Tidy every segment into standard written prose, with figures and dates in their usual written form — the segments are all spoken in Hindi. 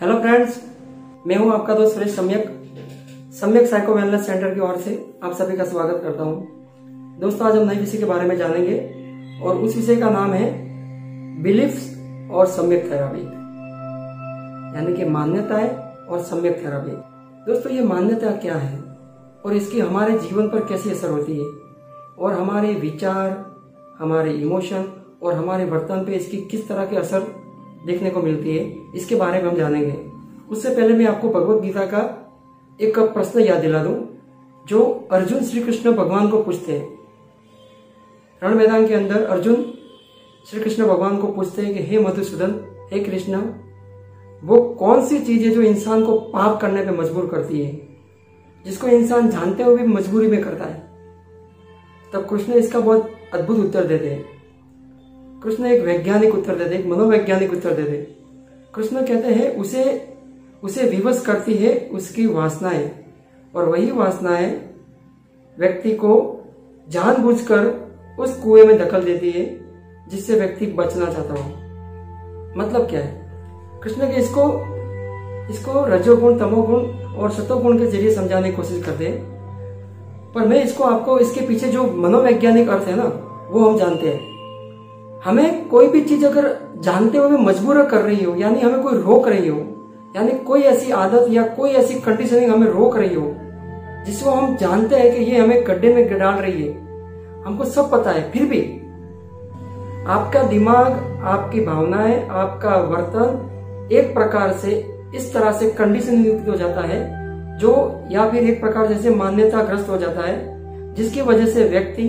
हेलो फ्रेंड्स, मैं हूं आपका दोस्त सुरेश सम्यक साइको वेलनेस सेंटर की ओर से आप सभी का स्वागत करता हूं। दोस्तों, आज हम नए विषय के बारे में जानेंगे और उस विषय का नाम है बिलीफ्स और सम्यक थेरेपी, यानी कि मान्यताएं और सम्यक थेरेपी। दोस्तों, ये मान्यता क्या है और इसकी हमारे जीवन पर कैसी असर होती है और हमारे विचार, हमारे इमोशन और हमारे वर्तन पे इसकी किस तरह के असर देखने को मिलती है, इसके बारे में हम जानेंगे। उससे पहले मैं आपको भगवत गीता का एक प्रश्न याद दिला दूं, जो अर्जुन श्री कृष्ण भगवान को पूछते हैं। रण मैदान के अंदर अर्जुन श्री कृष्ण भगवान को पूछते हैं कि हे मधुसूदन, हे कृष्ण, वो कौन सी चीज है जो इंसान को पाप करने पे मजबूर करती है, जिसको इंसान जानते हुए भी मजबूरी में करता है। तब कृष्ण इसका बहुत अद्भुत उत्तर देते हैं। कृष्ण एक वैज्ञानिक उत्तर देते, एक मनोवैज्ञानिक उत्तर देते। कृष्ण कहते हैं उसे विवश करती है उसकी वासनाएं, और वही वासनाएं व्यक्ति को जानबूझकर उस कुएं में धकेल देती है जिससे व्यक्ति बचना चाहता हो। मतलब क्या है? कृष्ण के इसको रजोगुण, तमोगुण और सतोगुण के जरिए समझाने की कोशिश करते हैं, पर मैं आपको इसके पीछे जो मनोवैज्ञानिक अर्थ है ना, वो हम जानते हैं। हमें कोई भी चीज अगर जानते हुए मजबूर कर रही हो, यानी हमें कोई रोक रही हो, यानी कोई ऐसी आदत या कोई ऐसी कंडीशनिंग हमें रोक रही हो जिसको हम जानते हैं कि ये हमें गड्ढे में डाल रही है, हमको सब पता है, फिर भी आपका दिमाग, आपकी भावनाएं, आपका वर्तन एक प्रकार से इस तरह से कंडीशनिंग युक्त हो जाता है, जो या फिर एक प्रकार जैसे मान्यताग्रस्त हो जाता है, जिसकी वजह से व्यक्ति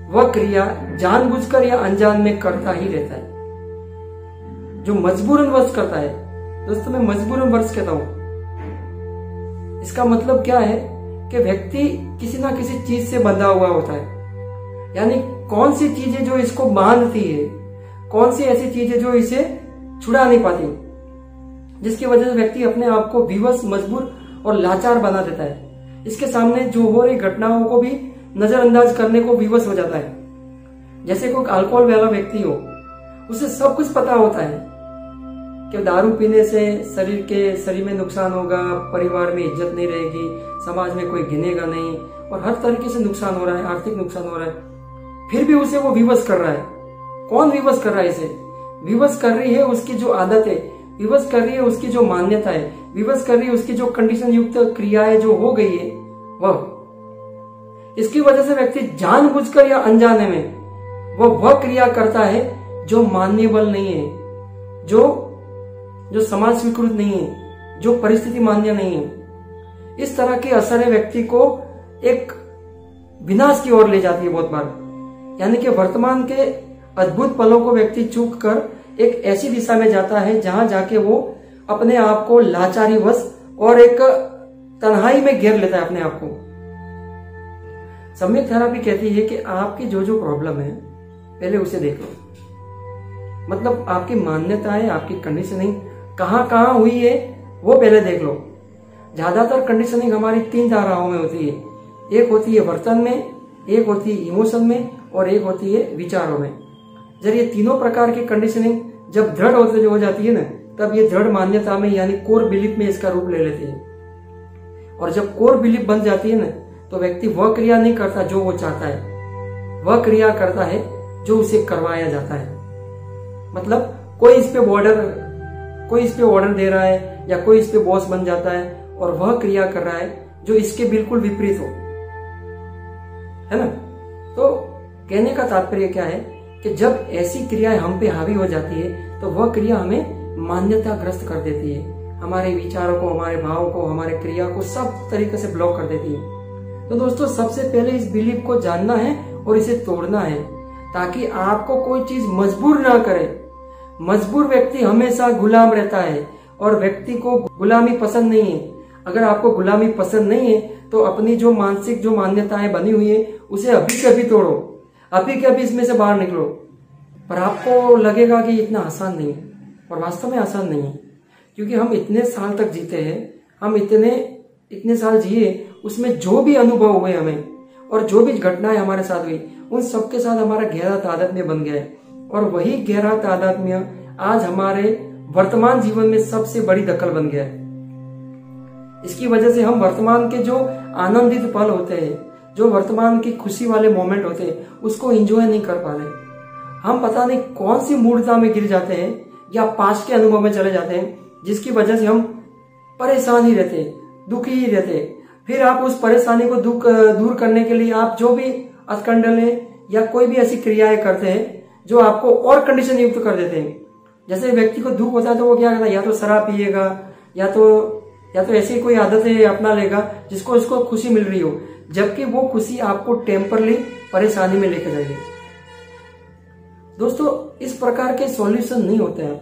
वह क्रिया जानबूझकर या अनजान में करता ही रहता है, जो मजबूरन वश करता है। दोस्तों, मैं मजबूरन वश कहता हूं। इसका मतलब क्या है कि व्यक्ति किसी ना किसी चीज से बंधा हुआ होता है, यानी कौन सी चीज है जो इसको बांधती है, कौन सी ऐसी चीज है जो इसे छुड़ा नहीं पाती, जिसकी वजह से व्यक्ति अपने आप को विवश, मजबूर और लाचार बना देता है। इसके सामने जो हो रही घटनाओं को भी नजरअंदाज करने को विवश हो जाता है। जैसे कोई अल्कोहल वाला व्यक्ति हो, उसे सब कुछ पता होता है कि दारू पीने से शरीर में नुकसान होगा, परिवार में इज्जत नहीं रहेगी, समाज में कोई गिनेगा नहीं, और हर तरीके से नुकसान हो रहा है, आर्थिक नुकसान हो रहा है, फिर भी उसे वो विवश कर रहा है। कौन विवश कर रहा है इसे? विवश कर रही है उसकी जो आदत है, विवश कर रही है उसकी जो मान्यता है, विवश कर रही है उसकी जो कंडीशन युक्त क्रियाएं जो हो गई है वह। इसकी वजह से व्यक्ति जानबूझकर या अनजाने में वह क्रिया करता है जो मान्यबल नहीं है, जो समाज स्वीकृत नहीं है, जो परिस्थिति मान्य नहीं है। इस तरह के असर है व्यक्ति को एक विनाश की ओर ले जाती है बहुत बार, यानी कि वर्तमान के अद्भुत पलों को व्यक्ति चूक कर एक ऐसी दिशा में जाता है जहां जाके वो अपने आप को लाचारी वश और एक तन्हाई में घेर लेता है अपने आप को। सम्यक थेरेपी कहती है कि आपकी जो प्रॉब्लम है पहले उसे देख लो, मतलब आपकी मान्यताएं, आपकी कंडीशनिंग कहां हुई है वो पहले देख लो। ज्यादातर कंडीशनिंग हमारी 3 धाराओं में होती है, एक होती है वर्तन में, एक होती है इमोशन में और एक होती है विचारों में। जब ये तीनों प्रकार की कंडीशनिंग जब दृढ़ हो जाती है ना, तब ये दृढ़ मान्यता में यानी कोर बिलीफ में इसका रूप ले लेती है। और जब कोर बिलीफ बन जाती है ना, तो व्यक्ति वह क्रिया नहीं करता जो वो चाहता है, वह क्रिया करता है जो उसे करवाया जाता है। मतलब कोई इस पे ऑर्डर दे रहा है या कोई इस पे बॉस बन जाता है और वह क्रिया कर रहा है जो इसके बिल्कुल विपरीत हो, है ना। तो कहने का तात्पर्य क्या है कि जब ऐसी क्रियाएं हम पे हावी हो जाती है तो वह क्रिया हमें मान्यताग्रस्त कर देती है, हमारे विचारों को, हमारे भावों को, हमारे क्रिया को सब तरीके से ब्लॉक कर देती है। तो दोस्तों, सबसे पहले इस बिलीफ को जानना है और इसे तोड़ना है, ताकि आपको कोई चीज मजबूर ना करे। मजबूर व्यक्ति हमेशा गुलाम रहता है और व्यक्ति को गुलामी पसंद नहीं है। अगर आपको गुलामी पसंद नहीं है तो अपनी जो मानसिक जो मान्यताएं बनी हुई है उसे अभी के अभी तोड़ो, अभी के अभी इसमें से बाहर निकलो। पर आपको लगेगा कि इतना आसान नहीं है, और वास्तव में आसान नहीं है, क्योंकि हम इतने साल तक जीते हैं, हम इतने साल जिए, उसमें जो भी अनुभव हुए हमें और जो भी घटनाएं हमारे साथ हुई, उन सबके साथ हमारा गहरा तादात्म्य बन गया है। और वही गहरा तादात्म्य आज हमारे वर्तमान जीवन में सबसे बड़ी दखल बन गया है। इसकी वजह से हम वर्तमान के जो आनंदित पल होते हैं, जो वर्तमान की खुशी वाले मोमेंट होते हैं, उसको एंजॉय नहीं कर पा रहे। हम पता नहीं कौन सी मूर्खता में गिर जाते हैं या पास्ट के अनुभव में चले जाते हैं, जिसकी वजह से हम परेशान ही रहते, दुखी ही रहते। फिर आप उस परेशानी को दूर करने के लिए आप जो भी अथकंडल या कोई भी ऐसी क्रियाएं करते हैं जो आपको और कंडीशन युक्त कर देते हैं। जैसे व्यक्ति को दुख होता है तो वो क्या करता है, या तो शराब पिएगा या तो ऐसी कोई आदतें अपना लेगा जिसको उसको खुशी मिल रही हो, जबकि वो खुशी आपको टेम्परली परेशानी में लेकर जाएगी। दोस्तों, इस प्रकार के सॉल्यूशन नहीं होते हैं।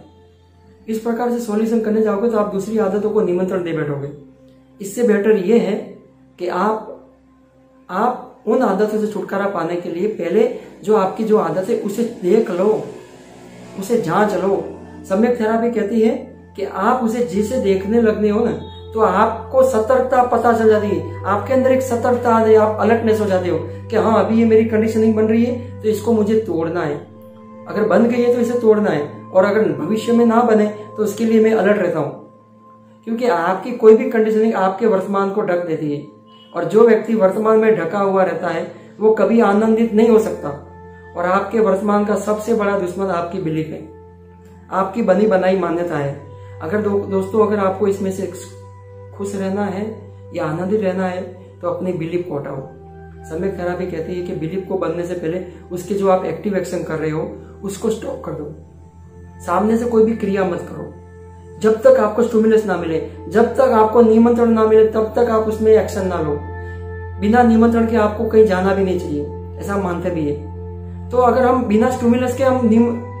इस प्रकार से सॉल्यूशन करने जाओगे तो आप दूसरी आदतों को निमंत्रण दे बैठोगे। इससे बेटर ये है कि आप उन आदतों से छुटकारा पाने के लिए पहले जो आपकी जो आदत है उसे देख लो, उसे जांच लो। सम्यक थेरेपी कहती है कि आप उसे जिसे देखने लगने हो ना, तो आपको सतर्कता पता चल जाती है, आपके अंदर एक सतर्कता आ जाती है, आप अलर्टनेस हो जाते हो कि हाँ अभी ये मेरी कंडीशनिंग बन रही है तो इसको मुझे तोड़ना है। अगर बन गई है तो इसे तोड़ना है, और अगर भविष्य में ना बने तो उसके लिए मैं अलर्ट रहता हूं। क्योंकि आपकी कोई भी कंडीशनिंग आपके वर्तमान को ढक देती है, और जो व्यक्ति वर्तमान में ढका हुआ रहता है वो कभी आनंदित नहीं हो सकता। और आपके वर्तमान का सबसे बड़ा दुश्मन आपकी बिलीफ है, आपकी बनी बनाई मान्यता है। अगर दोस्तों अगर आपको इसमें से खुश रहना है या आनंदित रहना है तो अपनी बिलीफ को हटाओ। सम्यक थेरेपी कहती है कि बिलीफ को बनने से पहले उसके जो आप एक्टिव एक्शन कर रहे हो उसको स्टॉप कर दो। सामने से कोई भी क्रिया मत करो जब तक आपको स्टिमुलस ना मिले, जब तक आपको निमंत्रण ना मिले तब तक आप उसमें एक्शन ना लो। बिना निमंत्रण के आपको कहीं जाना भी नहीं चाहिए, ऐसा मानते भी है। तो अगर हम बिना स्टिमुलस के हम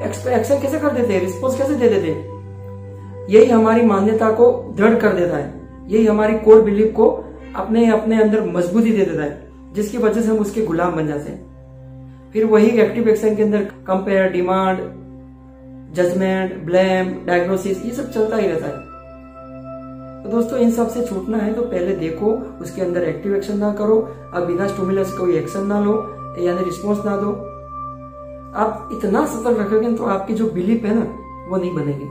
एक्शन कैसे कर देते हैं, रिस्पॉन्स कैसे दे देते हैं? यही हमारी मान्यता को दृढ़ कर देता है, यही हमारी कोर बिलीफ को अपने अंदर मजबूती दे देता है, जिसकी वजह से हम उसके गुलाम बन जाते हैं। फिर वही एक्टिव एक्शन के अंदर compare, demand, judgement, blame, diagnosis, ये सब चलता ही रहता है। तो दोस्तों इन सब से छूटना है तो पहले देखो, उसके अंदर एक्टिव एक्शन ना करो। अब बिना स्टिमुलस कोई एक्शन ना लो, यानी रिस्पॉन्स ना दो। आप इतना सतर्क रखोगे तो आपकी जो बिलीफ है ना वो नहीं बनेगी।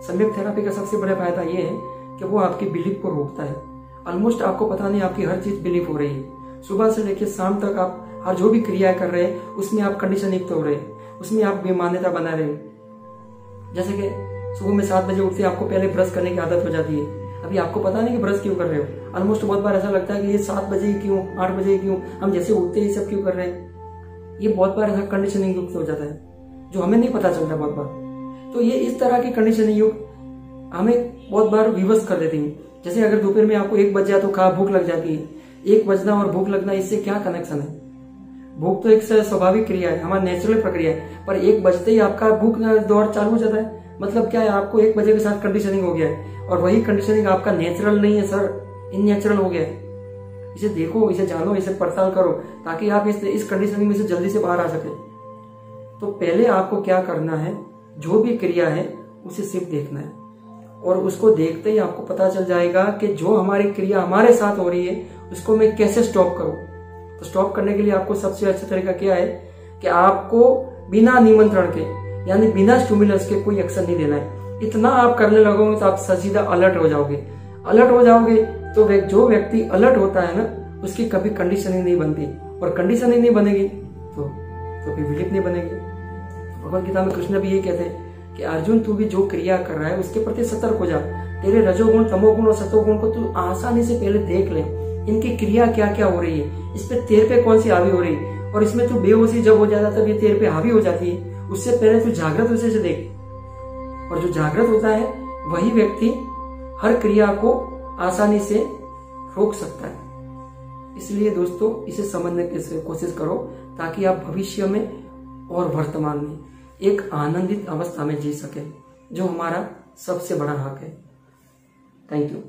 सम्यक थेरेपी का सबसे बड़ा फायदा ये है कि वो आपकी बिलीफ को रोकता है। ऑलमोस्ट आपको पता नहीं आपकी हर चीज बिलीफ हो रही है। सुबह से लेकर शाम तक आप हर जो भी क्रियाएं कर रहे हैं उसमें आप कंडीशन युक्त हो रहे हैं, उसमें आप मान्यता बना रहे हैं। जैसे कि सुबह में 7 बजे उठते आपको पहले ब्रश करने की आदत हो जाती है। अभी आपको पता नहीं कि ब्रश क्यों कर रहे हो। ऑलमोस्ट बहुत बार ऐसा लगता है कि ये 7 बजे क्यों, 8 बजे क्यों, हम जैसे उठते ही सब क्यों कर रहे हैं। ये बहुत बार ऐसा कंडीशनिंग युक्त हो जाता है जो हमें नहीं पता चलता बहुत बार। तो ये इस तरह की कंडीशनिंग युक्त हमें बहुत बार विवश कर देती है। जैसे अगर दोपहर में आपको 1 बज जाए तो भूख लग जाती है। 1 बजना और भूख लगना, इससे क्या कनेक्शन है? भूख तो एक स्वाभाविक क्रिया है, हमारा नेचुरल प्रक्रिया है, पर 1 बजते ही आपका भूख दौड़ चालू हो जाता है। मतलब क्या है, आपको 1 बजे के साथ कंडीशनिंग हो गया है, और वही कंडीशनिंग आपका नेचुरल नहीं है सर, इननेचुरल हो गया है। इसे देखो, इसे जानो, इसे पड़ताल करो, ताकि आप इस कंडीशनिंग में से जल्दी से बाहर आ सके। तो पहले आपको क्या करना है, जो भी क्रिया है उसे सिर्फ देखना है, और उसको देखते ही आपको पता चल जाएगा कि जो हमारी क्रिया हमारे साथ हो रही है उसको मैं कैसे स्टॉप करूं। तो स्टॉप करने के लिए आपको सबसे अच्छा तरीका क्या है कि आपको बिना निमंत्रण के, यानी बिना स्टिमुलस के कोई एक्शन नहीं देना है। इतना आप करने लगोगे तो आप सीधा अलर्ट हो जाओगे। अलर्ट हो जाओगे तो जो व्यक्ति अलर्ट होता है ना, उसकी कभी कंडीशनिंग नहीं बनती, और कंडीशनिंग नहीं बनेगी तो फिर बिलीफ नहीं बनेगी। भगवत गीता में कृष्ण भी ये कहते हैं कि अर्जुन तू भी जो क्रिया कर रहा है उसके प्रति सतर्क हो जा। तेरे रजोगुण, तमोगुण और सतोगुण को तू आसानी से पहले देख ले, इनकी क्रिया क्या क्या हो रही है, इस पे तेरे पे कौन सी हावी हो रही है, और इसमें तू बेहोशी जब हो जाता तब ये तेरे पे हावी हो जाती है। उससे पहले तू जागृत रूप से देख, और जो जागृत होता है वही व्यक्ति हर क्रिया को आसानी से रोक सकता है। इसलिए दोस्तों इसे समझने की कोशिश करो, ताकि आप भविष्य में और वर्तमान में एक आनंदित अवस्था में जी सके, जो हमारा सबसे बड़ा हक है। Thank you.